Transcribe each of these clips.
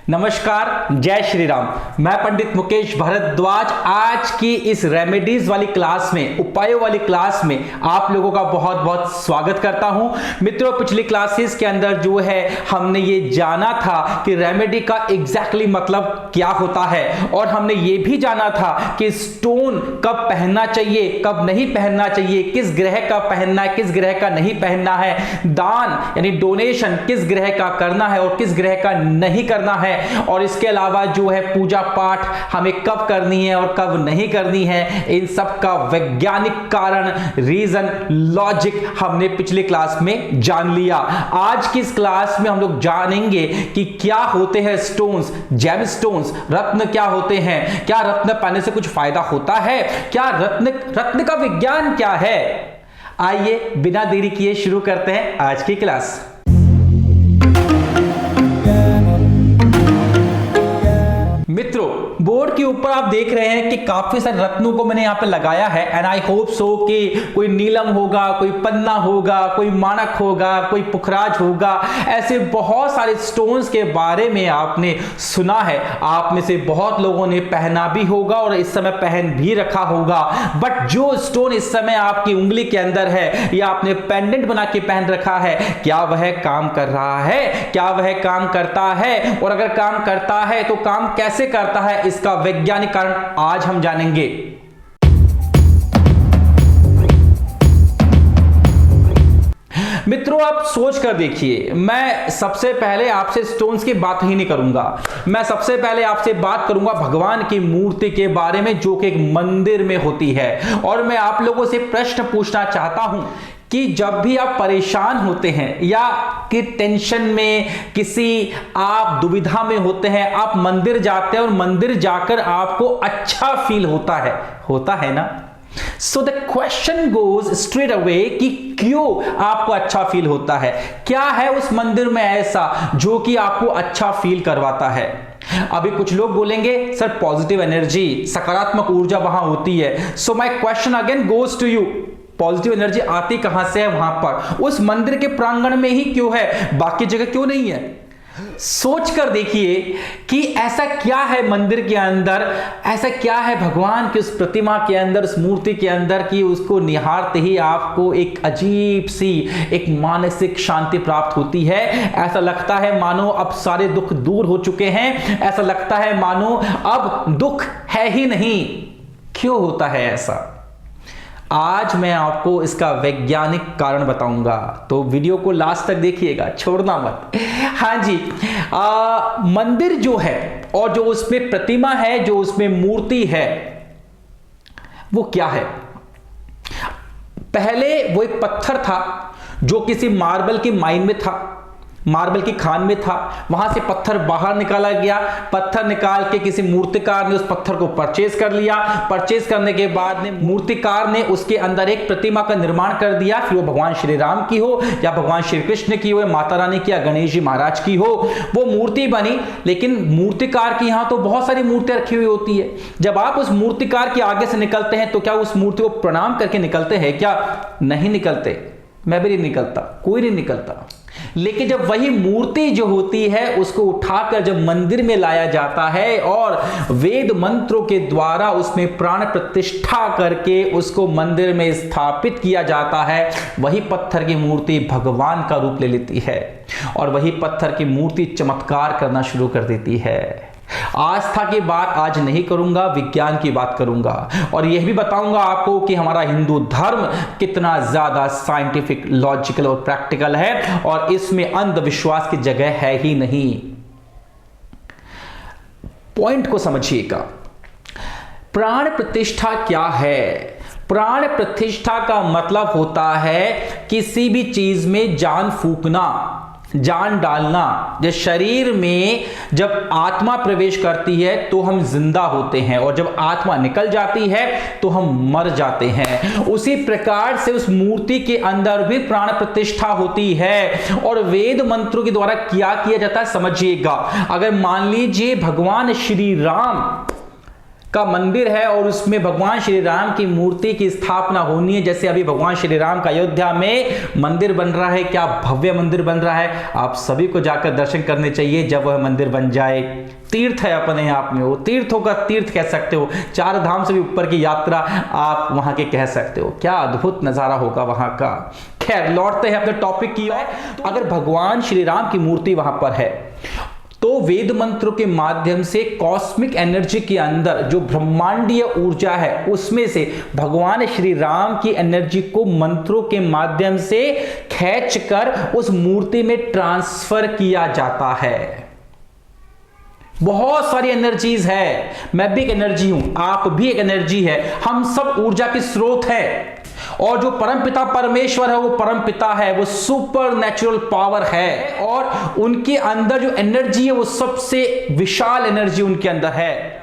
नमस्कार, जय श्री राम। मैं पंडित मुकेश भारद्वाज आज की इस रेमेडीज वाली क्लास में, उपायों वाली क्लास में आप लोगों का बहुत बहुत स्वागत करता हूं। मित्रों, पिछली क्लासेस के अंदर जो है हमने ये जाना था कि रेमेडी का एग्जैक्टली मतलब क्या होता है, और हमने ये भी जाना था कि स्टोन कब पहनना चाहिए, कब नहीं पहनना चाहिए, किस ग्रह का पहनना है, किस ग्रह का नहीं पहनना है, दान यानी डोनेशन किस ग्रह का करना है और किस ग्रह का नहीं करना है, और इसके अलावा जो है पूजा पाठ हमें कब करनी है और कब नहीं करनी है, इन सब का वैज्ञानिक कारण, रीजन, लॉजिक हमने पिछले क्लास में जान लिया। आज की इस क्लास में हम लोग जानेंगे कि क्या होते हैं स्टोन्स, जेम स्टोन्स, रत्न क्या होते हैं, क्या रत्न पहनने से कुछ फायदा होता है, क्या रत्न का विज्ञान क्या है। आइए बिना देरी किए शुरू करते हैं आज की क्लास। मित्रों, बोर्ड के ऊपर आप देख रहे हैं कि काफी सारे रत्नों को मैंने यहां पे लगाया है, एंड आई होप सो कि कोई नीलम होगा, कोई पन्ना होगा, कोई माणक होगा, कोई पुखराज होगा। ऐसे बहुत सारे स्टोन्स के बारे में आपने सुना है, आप में से बहुत लोगों ने पहना भी होगा और इस समय पहन भी रखा होगा। बट जो स्टोन इस समय आपकी उंगली के अंदर है या आपने पेंडेंट बना के पहन रखा है, क्या वह काम कर रहा है, क्या वह काम करता है, और अगर काम करता है तो काम कैसे करता है, इसका वैज्ञानिक कारण आज हम जानेंगे। मित्रों, आप सोच कर देखिए, मैं सबसे पहले आपसे स्टोन्स की बात ही नहीं करूंगा, मैं सबसे पहले आपसे बात करूंगा भगवान की मूर्ति के बारे में जो कि एक मंदिर में होती है। और मैं आप लोगों से प्रश्न पूछना चाहता हूं कि जब भी आप परेशान होते हैं या कि टेंशन में, किसी आप दुविधा में होते हैं, आप मंदिर जाते हैं और मंदिर जाकर आपको अच्छा फील होता है ना। So the question goes straight away कि क्यों आपको अच्छा फील होता है, क्या है उस मंदिर में ऐसा जो कि आपको अच्छा फील करवाता है। अभी कुछ लोग बोलेंगे सर पॉजिटिव एनर्जी, सकारात्मक ऊर्जा वहां होती है। So my question again goes to you, positive energy आती कहां से है वहां पर, उस मंदिर के प्रांगण में ही क्यों है, बाकी जगह क्यों नहीं है। सोच कर देखिए कि ऐसा क्या है मंदिर के अंदर, ऐसा क्या है भगवान की उस प्रतिमा के अंदर, उस मूर्ति के अंदर कि उसको निहारते ही आपको एक अजीब सी एक मानसिक शांति प्राप्त होती है। ऐसा लगता है मानो अब सारे दुख दूर हो चुके हैं, ऐसा लगता है मानो अब दुख है ही नहीं। क्यों होता है ऐसा, आज मैं आपको इसका वैज्ञानिक कारण बताऊंगा, तो वीडियो को लास्ट तक देखिएगा, छोड़ना मत। हाँ जी, मंदिर जो है और जो उसमें प्रतिमा है, जो उसमें मूर्ति है, वो क्या है। पहले वो एक पत्थर था जो किसी मार्बल की माइन में था, मार्बल की खान में था, वहां से पत्थर बाहर निकाला गया, पत्थर निकाल के किसी मूर्तिकार ने उस पत्थर को परचेज कर लिया, परचेज करने के बाद ने मूर्तिकार ने उसके अंदर एक प्रतिमा का निर्माण कर दिया, फिर वो भगवान श्री राम की हो या भगवान श्री कृष्ण की हो या माता रानी की या गणेश जी महाराज की हो, वो मूर्ति बनी। लेकिन मूर्तिकार की यहां तो बहुत सारी मूर्तियां रखी हुई होती है। जब आप उस मूर्तिकार के आगे से निकलते हैं तो क्या उस मूर्ति को प्रणाम करके निकलते हैं क्या? नहीं निकलते, मैं भी नहीं निकलता, कोई नहीं निकलता। लेकिन जब वही मूर्ति जो होती है उसको उठाकर जब मंदिर में लाया जाता है और वेद मंत्रों के द्वारा उसमें प्राण प्रतिष्ठा करके उसको मंदिर में स्थापित किया जाता है, वही पत्थर की मूर्ति भगवान का रूप ले लेती है और वही पत्थर की मूर्ति चमत्कार करना शुरू कर देती है। आस्था की बात आज नहीं करूंगा, विज्ञान की बात करूंगा, और यह भी बताऊंगा आपको कि हमारा हिंदू धर्म कितना ज्यादा साइंटिफिक, लॉजिकल और प्रैक्टिकल है और इसमें अंधविश्वास की जगह है ही नहीं। पॉइंट को समझिएगा, प्राण प्रतिष्ठा क्या है। प्राण प्रतिष्ठा का मतलब होता है किसी भी चीज में जान फूंकना, जान डालना। जब शरीर में जब आत्मा प्रवेश करती है तो हम जिंदा होते हैं और जब आत्मा निकल जाती है तो हम मर जाते हैं। उसी प्रकार से उस मूर्ति के अंदर भी प्राण प्रतिष्ठा होती है और वेद मंत्रों के द्वारा क्या किया जाता है समझिएगा। अगर मान लीजिए भगवान श्री राम का मंदिर है और उसमें भगवान श्री राम की मूर्ति की स्थापना होनी है। जैसे अभी भगवान श्री राम का अयोध्या में मंदिर बन रहा है, क्या भव्य मंदिर बन रहा है, आप सभी को जाकर दर्शन करने चाहिए जब वह मंदिर बन जाए। तीर्थ है अपने आप में, वो तीर्थों का तीर्थ कह सकते हो, 4 धाम से भी ऊपर की यात्रा आप वहां के कह सकते हो। क्या अद्भुत नजारा होगा वहां का। खैर लौटते हैं अपने टॉपिक की ओर। अगर भगवान श्री राम की मूर्ति वहां पर है तो वेद मंत्रों के माध्यम से कॉस्मिक एनर्जी के अंदर जो ब्रह्मांडीय ऊर्जा है उसमें से भगवान श्री राम की एनर्जी को मंत्रों के माध्यम से खींचकर उस मूर्ति में ट्रांसफर किया जाता है। बहुत सारी एनर्जीज है, मैं भी एक एनर्जी हूं, आप भी एक एनर्जी है, हम सब ऊर्जा के स्रोत है। और जो परमपिता परमेश्वर है वो परमपिता है, वो सुपर नेचुरल पावर है और उनके अंदर जो एनर्जी है वो सबसे विशाल एनर्जी उनके अंदर है।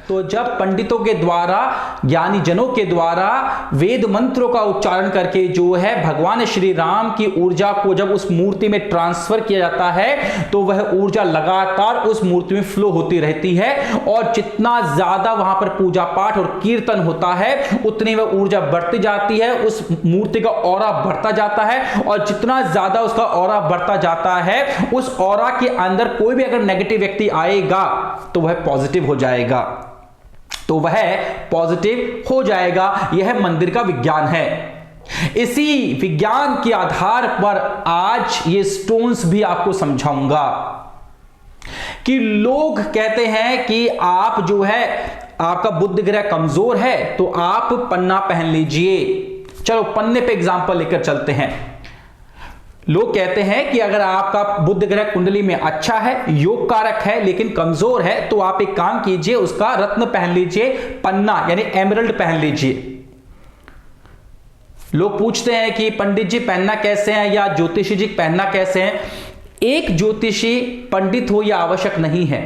तो जब पंडितों के द्वारा, ज्ञानी जनों के द्वारा वेद मंत्रों का उच्चारण करके जो है भगवान श्री राम की ऊर्जा को जब उस मूर्ति में ट्रांसफर किया जाता है तो वह ऊर्जा लगातार उस मूर्ति में फ्लो होती रहती है और जितना ज्यादा वहां पर पूजा पाठ और कीर्तन होता है उतनी वह ऊर्जा बढ़ती जाती है, उस मूर्ति का ऑरा बढ़ता जाता है और जितना ज्यादा उसका ऑरा बढ़ता जाता है उस ऑरा के अंदर कोई भी अगर नेगेटिव व्यक्ति आएगा तो वह पॉजिटिव हो जाएगा, तो वह पॉजिटिव हो जाएगा। यह मंदिर का विज्ञान है। इसी विज्ञान के आधार पर आज ये स्टोन्स भी आपको समझाऊंगा कि लोग कहते हैं कि आप जो है आपका बुध ग्रह कमजोर है तो आप पन्ना पहन लीजिए। चलो पन्ने पे एग्जांपल लेकर चलते हैं। लोग कहते हैं कि अगर आपका बुध ग्रह कुंडली में अच्छा है, योग कारक है, लेकिन कमजोर है तो आप एक काम कीजिए, उसका रत्न पहन लीजिए, पन्ना यानी एमरल्ड पहन लीजिए। लोग पूछते हैं कि पंडित जी पहनना कैसे हैं या ज्योतिषी जी पहनना कैसे हैं। एक ज्योतिषी पंडित हो यह आवश्यक नहीं है,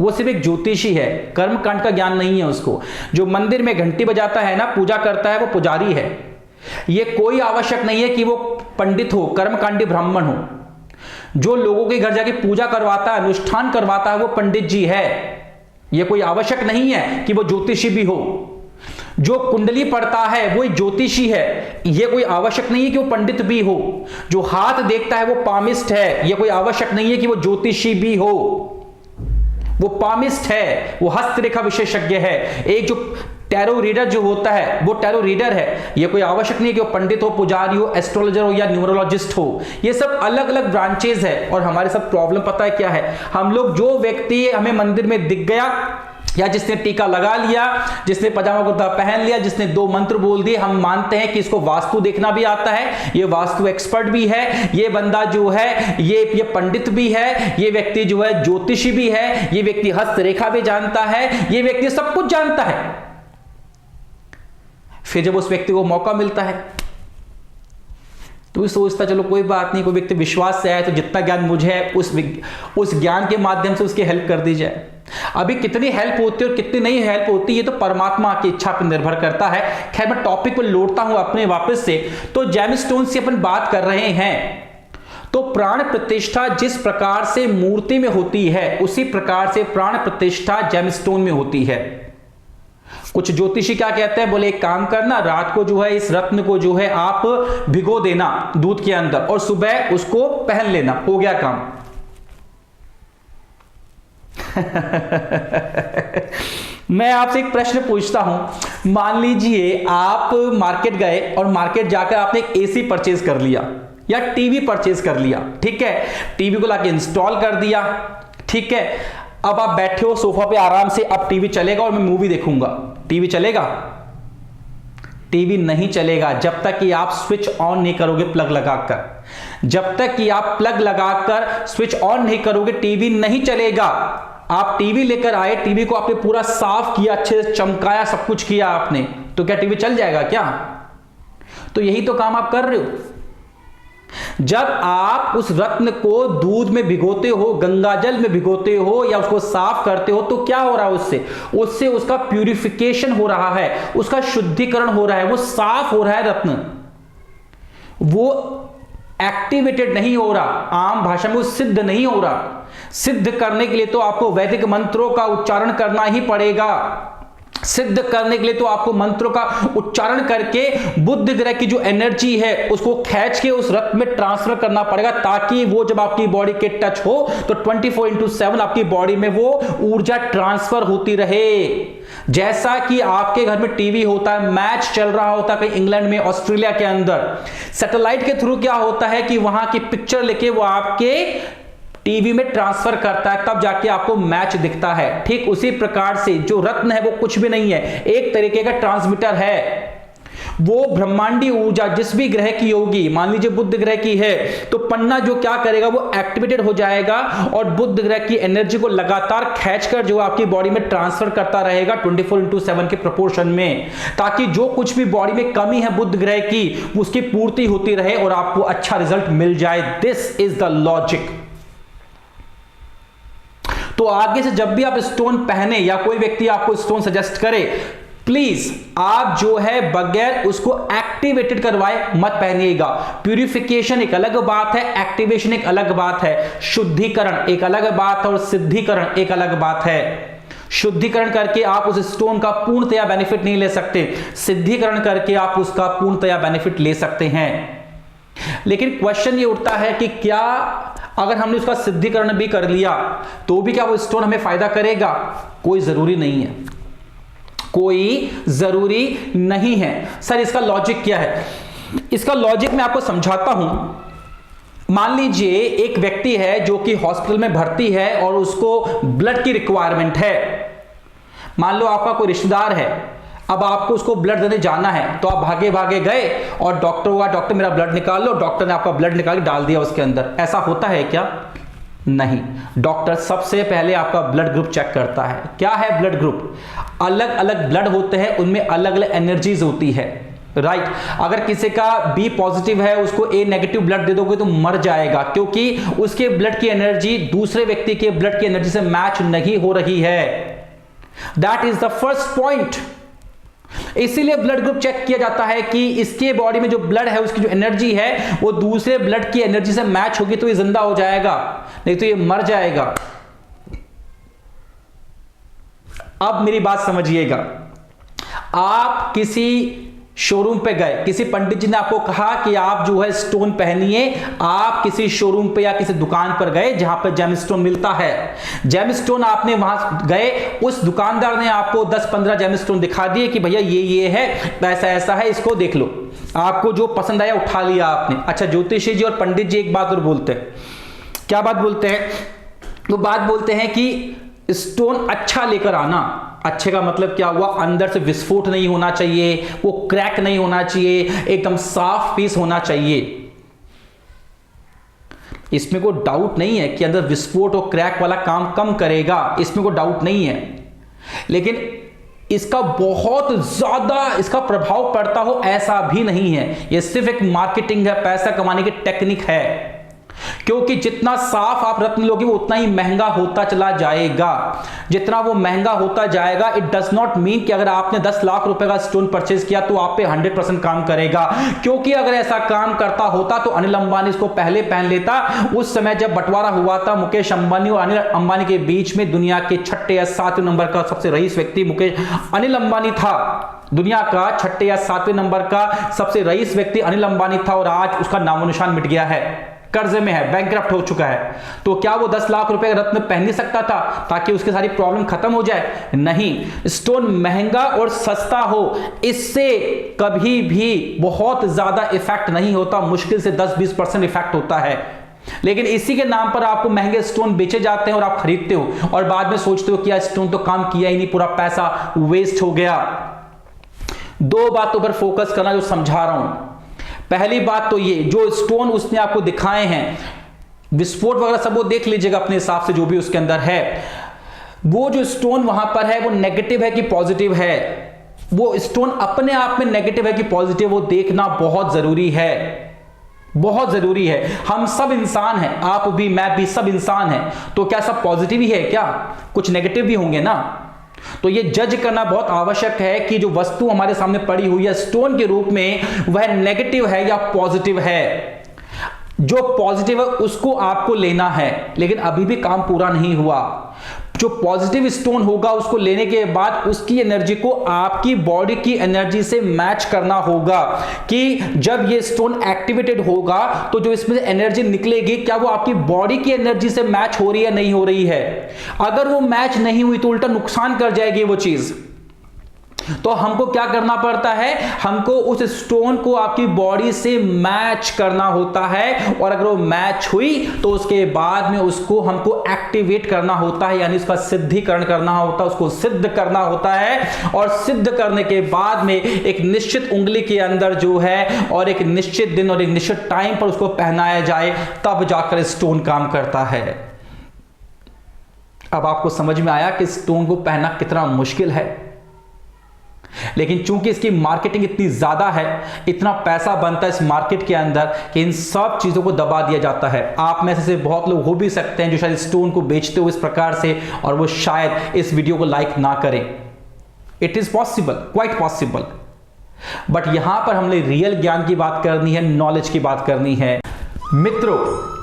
वो सिर्फ एक ज्योतिषी है, कर्मकांड का ज्ञान नहीं है उसको। जो मंदिर में घंटी बजाता है ना, पूजा करता है, वो पुजारी है। यह कोई आवश्यक नहीं है कि वो पंडित हो, कर्मकांडी ब्राह्मण हो। जो लोगों के घर जाके पूजा करवाता है, अनुष्ठान करवाता है, वो पंडित जी है। यह कोई आवश्यक नहीं है कि वो ज्योतिषी भी हो। जो कुंडली पढ़ता है वो ज्योतिषी है, यह कोई आवश्यक नहीं है कि वो पंडित भी हो। जो हाथ देखता है वो पामिस्ट है, यह कोई आवश्यक नहीं है कि वो ज्योतिषी भी हो। वो पामिस्ट है, वो हस्तरेखा विशेषज्ञ है। एक जो टैरो रीडर जो होता है वो टैरो रीडर है। यह कोई आवश्यक नहीं है कि वो पंडित हो, पुजारी हो, एस्ट्रोलॉजर हो या न्यूमरोलॉजिस्ट हो। ये सब अलग अलग ब्रांचेज है। और हमारे साथ प्रॉब्लम पता है क्या है, हम लोग जो व्यक्ति हमें मंदिर में दिख गया या जिसने टीका लगा लिया, जिसने पजामा कुर्ता पहन लिया, जिसने 2 मंत्र बोल दिए, हम मानते हैं कि इसको वास्तु देखना भी आता है, ये वास्तु एक्सपर्ट भी है, ये बंदा जो है ये पंडित भी है, ये व्यक्ति जो है ज्योतिषी भी है, ये व्यक्ति हस्तरेखा भी जानता है, ये व्यक्ति सब कुछ जानता है। फिर जब उस व्यक्ति को मौका मिलता है तो भी सोचता चलो कोई बात नहीं, कोई व्यक्ति विश्वास से आया तो जितना ज्ञान मुझे है उस ज्ञान के माध्यम से उसकी हेल्प कर दी जाए। अभी कितनी हेल्प होती है और कितनी नहीं हेल्प होती है तो परमात्मा की इच्छा पर निर्भर करता है। खैर मैं टॉपिक पर लौटता हूं अपने वापस से। तो जेमस्टोन से अपन बात कर रहे हैं, तो प्राण प्रतिष्ठा जिस प्रकार से मूर्ति में होती है उसी प्रकार से प्राण प्रतिष्ठा जेमस्टोन में होती है। कुछ ज्योतिषी क्या कहते हैं, बोले एक काम करना, रात को जो है इस रत्न को जो है आप भिगो देना दूध के अंदर और सुबह उसको पहन लेना, हो गया काम। मैं आपसे एक प्रश्न पूछता हूं, मान लीजिए आप मार्केट गए और मार्केट जाकर आपने एक एसी परचेज कर लिया या टीवी परचेज कर लिया, ठीक है, टीवी को लाके इंस्टॉल कर दिया, ठीक है। अब आप बैठे हो सोफा पे आराम से, अब टीवी चलेगा और मैं मूवी देखूंगा, टीवी चलेगा? टीवी नहीं चलेगा जब तक कि आप स्विच ऑन नहीं करोगे प्लग लगाकर। जब तक कि आप प्लग लगाकर स्विच ऑन नहीं करोगे टीवी नहीं चलेगा। आप टीवी लेकर आए, टीवी को आपने पूरा साफ किया, अच्छे से चमकाया, सब कुछ किया आपने, तो क्या टीवी चल जाएगा क्या? तो यही तो काम आप कर रहे हो। जब आप उस रत्न को दूध में भिगोते हो, गंगाजल में भिगोते हो या उसको साफ करते हो, तो क्या हो रहा है उससे उसका प्यूरिफिकेशन हो रहा है, उसका शुद्धिकरण हो रहा है, वो साफ हो रहा है रत्न, वो एक्टिवेटेड नहीं हो रहा, आम भाषा में वो सिद्ध नहीं हो रहा। सिद्ध करने के लिए तो आपको वैदिक मंत्रों का उच्चारण करना ही पड़ेगा। सिद्ध करने के लिए तो आपको मंत्रों का उच्चारण करके बुध ग्रह की जो एनर्जी है उसको खींच के उस रत्न में ट्रांसफर करना पड़ेगा, ताकि वो जब आपकी बॉडी के टच हो तो 24/7 आपकी बॉडी में वो ऊर्जा ट्रांसफर होती रहे। जैसा कि आपके घर में टीवी होता है, मैच चल रहा होता है कहीं इंग्लैंड में, ऑस्ट्रेलिया के अंदर, सैटेलाइट के थ्रू क्या होता है कि वहां की पिक्चर लेके वो आपके टीवी में ट्रांसफर करता है, तब जाके आपको मैच दिखता है। ठीक उसी प्रकार से जो रत्न है वो कुछ भी नहीं है, एक तरीके का ट्रांसमीटर है। वो ब्रह्मांडी ऊर्जा जिस भी ग्रह की होगी, मान लीजिए बुध ग्रह की है, तो पन्ना जो क्या करेगा वो एक्टिवेटेड हो जाएगा और बुध ग्रह की एनर्जी को लगातार खींचकर जो आपकी बॉडी में ट्रांसफर करता रहेगा 24/7 के प्रोपोर्शन में, ताकि जो कुछ भी बॉडी में कमी है बुध ग्रह की उसकी पूर्ति होती रहे और आपको अच्छा रिजल्ट मिल जाए। This is the logic. तो आगे से जब भी आप स्टोन पहने या कोई व्यक्ति आपको स्टोन सजेस्ट करे, प्लीज आप जो है बगैर उसको एक्टिवेटेड करवाए मत पहनिएगा। प्यूरिफिकेशन एक अलग बात है, एक्टिवेशन एक अलग बात है, शुद्धिकरण एक अलग बात है और सिद्धिकरण एक अलग बात है। शुद्धिकरण करके आप उस स्टोन का पूर्णतया बेनिफिट नहीं ले सकते, सिद्धिकरण करके आप उसका पूर्णतया बेनिफिट ले सकते हैं। लेकिन क्वेश्चन ये उठता है कि क्या अगर हमने उसका सिद्धिकरण भी कर लिया तो भी क्या वो स्टोन हमें फायदा करेगा? कोई जरूरी नहीं है, कोई जरूरी नहीं है। सर इसका लॉजिक क्या है? इसका लॉजिक मैं आपको समझाता हूं। मान लीजिए एक व्यक्ति है जो कि हॉस्पिटल में भर्ती है और उसको ब्लड की रिक्वायरमेंट है। मान लो आपका कोई रिश्तेदार है, अब आपको उसको ब्लड देने जाना है, तो आप भागे भागे गए और डॉक्टर हुआ, डॉक्टर मेरा ब्लड निकाल लो, डॉक्टर ने आपका ब्लड निकाल के डाल दिया उसके अंदर। ऐसा होता है क्या? नहीं। डॉक्टर सबसे पहले आपका ब्लड ग्रुप चेक करता है। क्या है ब्लड ग्रुप? अलग अलग ब्लड होते हैं, उनमें अलग अलग एनर्जीज होती है, राइट। अगर किसी का बी पॉजिटिव है उसको ए नेगेटिव ब्लड दे दोगे तो मर जाएगा, क्योंकि उसके ब्लड की एनर्जी दूसरे व्यक्ति के ब्लड की एनर्जी से मैच नहीं हो रही है। That is the first point. इसीलिए ब्लड ग्रुप चेक किया जाता है कि इसके बॉडी में जो ब्लड है उसकी जो एनर्जी है वो दूसरे ब्लड की एनर्जी से मैच होगी तो ये जिंदा हो जाएगा, नहीं तो ये मर जाएगा। अब मेरी बात समझिएगा। आप किसी शोरूम पे गए, किसी पंडित जी ने आपको कहा कि आप जो है स्टोन पहनिए, आप किसी शोरूम पे या किसी दुकान पर गए जहां पर जेम स्टोन मिलता है। जेम स्टोन आपने वहां गए, उस दुकानदार ने आपको 10-15 जेम स्टोन दिखा दिए कि भैया ये है, ऐसा ऐसा है, इसको देख लो। आपको जो पसंद आया उठा लिया आपने। अच्छा, ज्योतिषी जी और पंडित जी एक बात और बोलते हैं। क्या बात बोलते हैं? वो बात बोलते हैं कि स्टोन अच्छा लेकर आना। अच्छे का मतलब क्या हुआ? अंदर से विस्फोट नहीं होना चाहिए, वो क्रैक नहीं होना चाहिए, एकदम साफ पीस होना चाहिए। इसमें कोई डाउट नहीं है कि अंदर विस्फोट और क्रैक वाला काम कम करेगा, इसमें कोई डाउट नहीं है। लेकिन इसका बहुत ज्यादा इसका प्रभाव पड़ता हो ऐसा भी नहीं है। यह सिर्फ एक मार्केटिंग है, पैसा कमाने की टेक्निक है। क्योंकि जितना साफ आप रत्न लोगे वो उतना ही महंगा होता चला जाएगा। जितना वो महंगा होता जाएगा, इट डज नॉट मीन कि अगर आपने 10 लाख रुपए का स्टोन परचेज किया तो आप पे 100% काम करेगा। क्योंकि अगर ऐसा काम करता होता तो अनिल अंबानी इसको पहले पहन लेता। उस समय जब बंटवारा हुआ था मुकेश अंबानी और अनिल अंबानी के बीच में, दुनिया के 6 या 7 नंबर का सबसे रईस व्यक्ति अनिल अंबानी था। दुनिया का 6 या 7 नंबर का सबसे रईस व्यक्ति अनिल अंबानी था और आज उसका नामो निशान मिट गया है, कर्जे में है, बैंकक्रप्ट हो चुका है। तो क्या वो 10 लाख रुपए का रत्न पहन नहीं सकता था ताकि उसकी सारी प्रॉब्लम खत्म हो जाए? नहीं। स्टोन महंगा और सस्ता हो इससे कभी भी बहुत ज्यादा इफेक्ट नहीं होता, मुश्किल से 10-20% इफेक्ट होता है। लेकिन इसी के नाम पर आपको महंगे स्टोन बेचे जाते हैं और आप खरीदते हो और बाद में सोचते हो कि यार स्टोन तो काम किया ही नहीं, पूरा पैसा वेस्ट हो गया। 2 बातों पर फोकस करना जो समझा रहा हूं। पहली बात तो ये, जो स्टोन उसने आपको दिखाए हैं, विस्फोट वगैरह सब वो देख लीजिएगा अपने हिसाब से जो भी उसके अंदर है। वो जो स्टोन वहां पर है वो नेगेटिव है कि पॉजिटिव है, वो स्टोन अपने आप में नेगेटिव है कि पॉजिटिव, वो देखना बहुत जरूरी है, बहुत जरूरी है। हम सब इंसान हैं, आप भी, मैं भी, सब इंसान हैं। तो क्या सब पॉजिटिव ही है क्या? कुछ नेगेटिव भी होंगे ना। तो ये जज करना बहुत आवश्यक है कि जो वस्तु हमारे सामने पड़ी हुई है स्टोन के रूप में, वह नेगेटिव है या पॉजिटिव है। जो पॉजिटिव है उसको आपको लेना है, लेकिन अभी भी काम पूरा नहीं हुआ। जो पॉजिटिव स्टोन होगा उसको लेने के बाद उसकी एनर्जी को आपकी बॉडी की एनर्जी से मैच करना होगा कि जब ये स्टोन एक्टिवेटेड होगा तो जो इसमें से एनर्जी निकलेगी क्या वो आपकी बॉडी की एनर्जी से मैच हो रही है, नहीं हो रही है। अगर वो मैच नहीं हुई तो उल्टा नुकसान कर जाएगी वो चीज। तो हमको क्या करना पड़ता है, हमको उस स्टोन को आपकी बॉडी से मैच करना होता है, और अगर वो मैच हुई तो उसके बाद में उसको हमको एक्टिवेट करना होता है, यानी उसका सिद्धिकरण करना होता है, उसको सिद्ध करना होता है। और सिद्ध करने के बाद में एक निश्चित उंगली के अंदर जो है और एक निश्चित दिन और एक निश्चित टाइम पर उसको पहनाया जाए, तब जाकर स्टोन काम करता है। अब आपको समझ में आया कि स्टोन को पहनना कितना मुश्किल है, लेकिन चूंकि इसकी मार्केटिंग इतनी ज्यादा है, इतना पैसा बनता है इस मार्केट के अंदर कि इन सब चीजों को दबा दिया जाता है। आप में से बहुत लोग हो भी सकते हैं जो शायद स्टोन को बेचते हो इस प्रकार से, और वो शायद इस वीडियो को लाइक ना करें। It is possible, quite possible. But यहां पर हमने रियल ज्ञान की बात करनी है, नॉलेज की बात करनी है। मित्रों,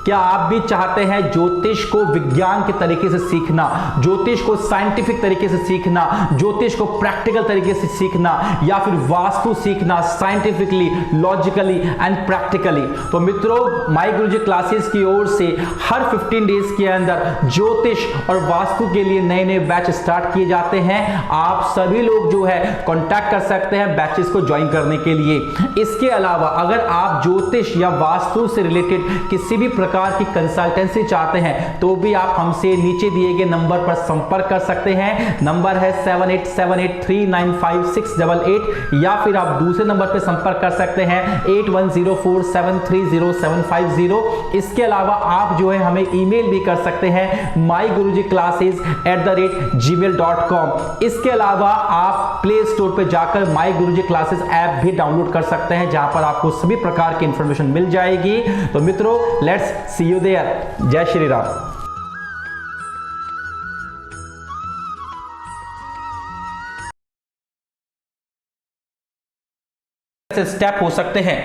क्या आप भी चाहते हैं ज्योतिष को विज्ञान के तरीके से सीखना, ज्योतिष को साइंटिफिक तरीके से सीखना, ज्योतिष को प्रैक्टिकल तरीके से सीखना, या फिर वास्तु सीखना साइंटिफिकली, लॉजिकली एंड प्रैक्टिकली? तो मित्रों, माय गुरुजी क्लासेस की ओर से हर 15 डेज के अंदर ज्योतिष और वास्तु के लिए नए नए बैच स्टार्ट किए जाते हैं। आप सभी लोग जो है कॉन्टैक्ट कर सकते हैं बैचेस को ज्वाइन करने के लिए। इसके अलावा अगर आप ज्योतिष या वास्तु से रिलेटेड किसी भी प्रकार की कंसल्टेंसी चाहते हैं तो भी आप हमसे नीचे दिए गए नंबर पर संपर्क कर सकते हैं। नंबर है 7878395688, या फिर आप दूसरे नंबर पर संपर्क कर सकते हैं 8104730750। इसके अलावा आप जो है हमें ईमेल भी कर सकते हैं mygurujiclasses@gmail.com। इसके अलावा आप प्ले स्टोर पर जाकर माई गुरुजी क्लासेस ऐप भी डाउनलोड कर सकते हैं, जहां पर आपको सभी प्रकार की इंफॉर्मेशन मिल जाएगी। तो मित्रों, लेट्स सी यू देयर। जय श्री राम। स्टेप हो सकते हैं।